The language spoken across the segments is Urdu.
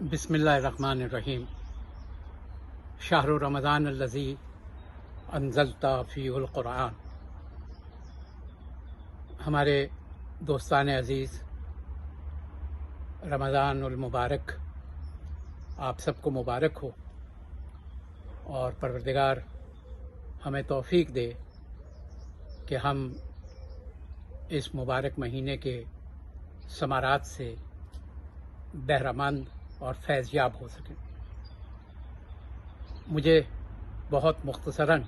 بسم اللہ الرحمن الرحیم۔ شہر رمضان الذی انزلت فیہ القرآن۔ ہمارے دوستان عزیز، رمضان المبارک آپ سب کو مبارک ہو، اور پروردگار ہمیں توفیق دے کہ ہم اس مبارک مہینے کے ثمرات سے بہرہ مند اور فیض یاب ہو سکیں۔ مجھے بہت مختصراً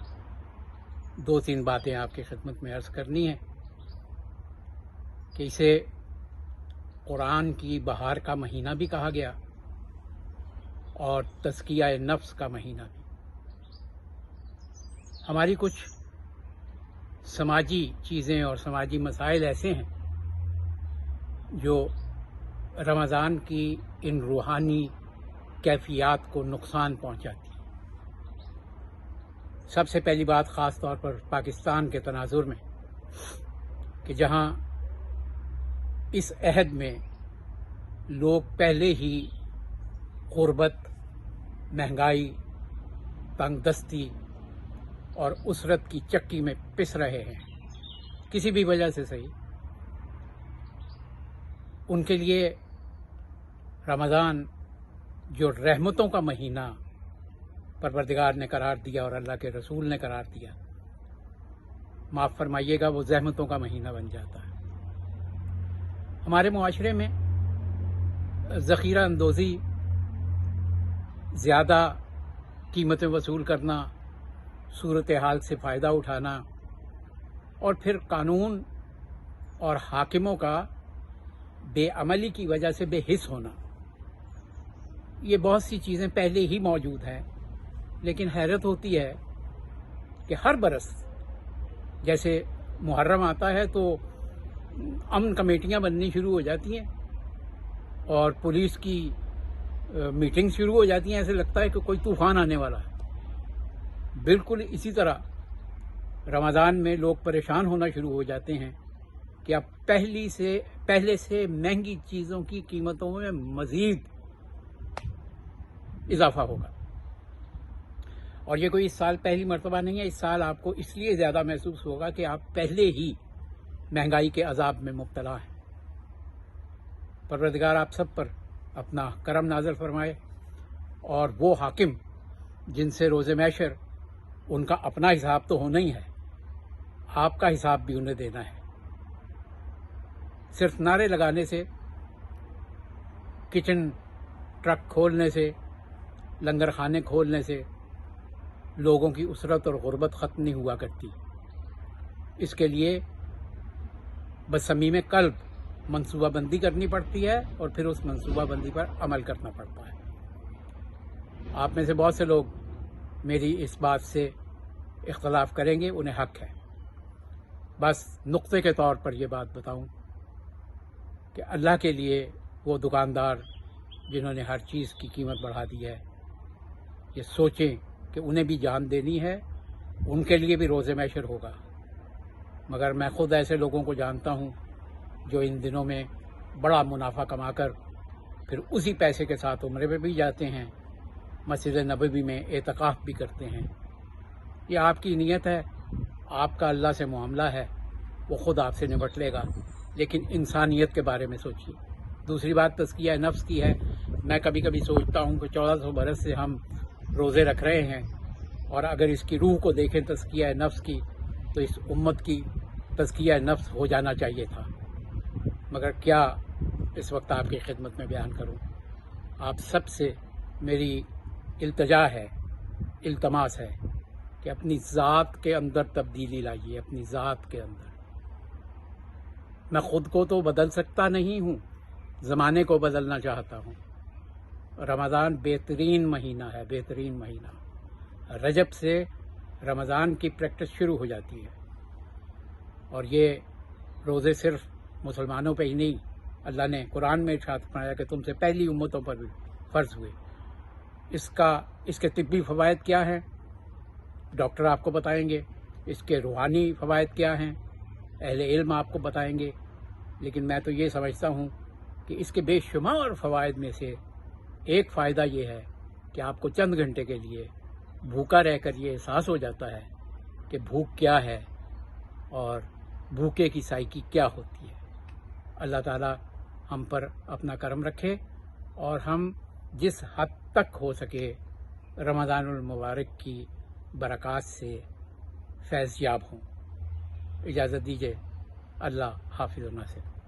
2-3 باتیں آپ کی خدمت میں عرض کرنی ہیں کہ اسے قرآن کی بہار کا مہینہ بھی کہا گیا اور تزکیہ نفس کا مہینہ بھی۔ ہماری کچھ سماجی چیزیں اور سماجی مسائل ایسے ہیں جو رمضان کی ان روحانی کیفیات کو نقصان پہنچاتی ہے۔ سب سے پہلی بات خاص طور پر پاکستان کے تناظر میں کہ جہاں اس عہد میں لوگ پہلے ہی غربت، مہنگائی، تنگ دستی اور اسرت کی چکی میں پس رہے ہیں، کسی بھی وجہ سے صحیح، ان کے لیے رمضان جو رحمتوں کا مہینہ پروردگار نے قرار دیا اور اللہ کے رسول نے قرار دیا، معاف فرمائیے گا، وہ زحمتوں کا مہینہ بن جاتا ہے۔ ہمارے معاشرے میں ذخیرہ اندوزی، زیادہ قیمتیں وصول کرنا، صورتحال سے فائدہ اٹھانا، اور پھر قانون اور حاکموں کا بے عملی کی وجہ سے بے حس ہونا، یہ بہت سی چیزیں پہلے ہی موجود ہیں۔ لیکن حیرت ہوتی ہے کہ ہر برس جیسے محرم آتا ہے تو امن کمیٹیاں بننی شروع ہو جاتی ہیں اور پولیس کی میٹنگ شروع ہو جاتی ہیں، ایسے لگتا ہے کہ کوئی طوفان آنے والا ہے۔ بالکل اسی طرح رمضان میں لوگ پریشان ہونا شروع ہو جاتے ہیں کہ اب پہلے سے مہنگی چیزوں کی قیمتوں میں مزید اضافہ ہوگا، اور یہ کوئی اس سال پہلی مرتبہ نہیں ہے۔ اس سال آپ کو اس لیے زیادہ محسوس ہوگا کہ آپ پہلے ہی مہنگائی کے عذاب میں مبتلا ہیں۔ پروردگار آپ سب پر اپنا کرم نازل فرمائے، اور وہ حاکم جن سے روز محشر ان کا اپنا حساب تو ہونا ہی ہے، آپ کا حساب بھی انہیں دینا ہے۔ صرف نعرے لگانے سے، کچن ٹرک کھولنے سے، لنگر خانے کھولنے سے لوگوں کی اسرت اور غربت ختم نہیں ہوا کرتی۔ اس کے لیے بصمیم قلب منصوبہ بندی کرنی پڑتی ہے، اور پھر اس منصوبہ بندی پر عمل کرنا پڑتا ہے۔ آپ میں سے بہت سے لوگ میری اس بات سے اختلاف کریں گے، انہیں حق ہے۔ بس نقطے کے طور پر یہ بات بتاؤں کہ اللہ کے لیے وہ دکاندار جنہوں نے ہر چیز کی قیمت بڑھا دی ہے، یہ سوچیں کہ انہیں بھی جان دینی ہے، ان کے لیے بھی روز محشر ہوگا۔ مگر میں خود ایسے لوگوں کو جانتا ہوں جو ان دنوں میں بڑا منافع کما کر پھر اسی پیسے کے ساتھ عمرے پہ بھی جاتے ہیں، مسجد نبوی میں اعتکاف بھی کرتے ہیں۔ یہ آپ کی نیت ہے، آپ کا اللہ سے معاملہ ہے، وہ خود آپ سے نمٹ لے گا، لیکن انسانیت کے بارے میں سوچیے۔ دوسری بات تزکیہ نفس کی ہے۔ میں کبھی کبھی سوچتا ہوں کہ 1400 برس سے ہم روزے رکھ رہے ہیں، اور اگر اس کی روح کو دیکھیں تزکیہ نفس کی، تو اس امت کی تزکیہ نفس ہو جانا چاہیے تھا۔ مگر کیا اس وقت آپ کی خدمت میں بیان کروں؟ آپ سب سے میری التجا ہے، التماس ہے کہ اپنی ذات کے اندر تبدیلی لائیے، اپنی ذات کے اندر۔ میں خود کو تو بدل سکتا نہیں ہوں، زمانے کو بدلنا چاہتا ہوں۔ رمضان بہترین مہینہ ہے، بہترین مہینہ۔ رجب سے رمضان کی پریکٹس شروع ہو جاتی ہے، اور یہ روزے صرف مسلمانوں پہ ہی نہیں، اللہ نے قرآن میں ارشاد فرمایا کہ تم سے پہلی امتوں پر بھی فرض ہوئے۔ اس کے طبی فوائد کیا ہیں ڈاکٹر آپ کو بتائیں گے، اس کے روحانی فوائد کیا ہیں اہل علم آپ کو بتائیں گے، لیکن میں تو یہ سمجھتا ہوں کہ اس کے بے شمار فوائد میں سے ایک فائدہ یہ ہے کہ آپ کو چند گھنٹے کے لیے بھوکا رہ کر یہ احساس ہو جاتا ہے کہ بھوک کیا ہے اور بھوکے کی سائیکی کیا ہوتی ہے۔ اللہ تعالی ہم پر اپنا کرم رکھے اور ہم جس حد تک ہو سکے رمضان المبارک کی برکات سے فیض یاب ہوں۔ اجازت دیجیے، اللہ حافظ و ناصر۔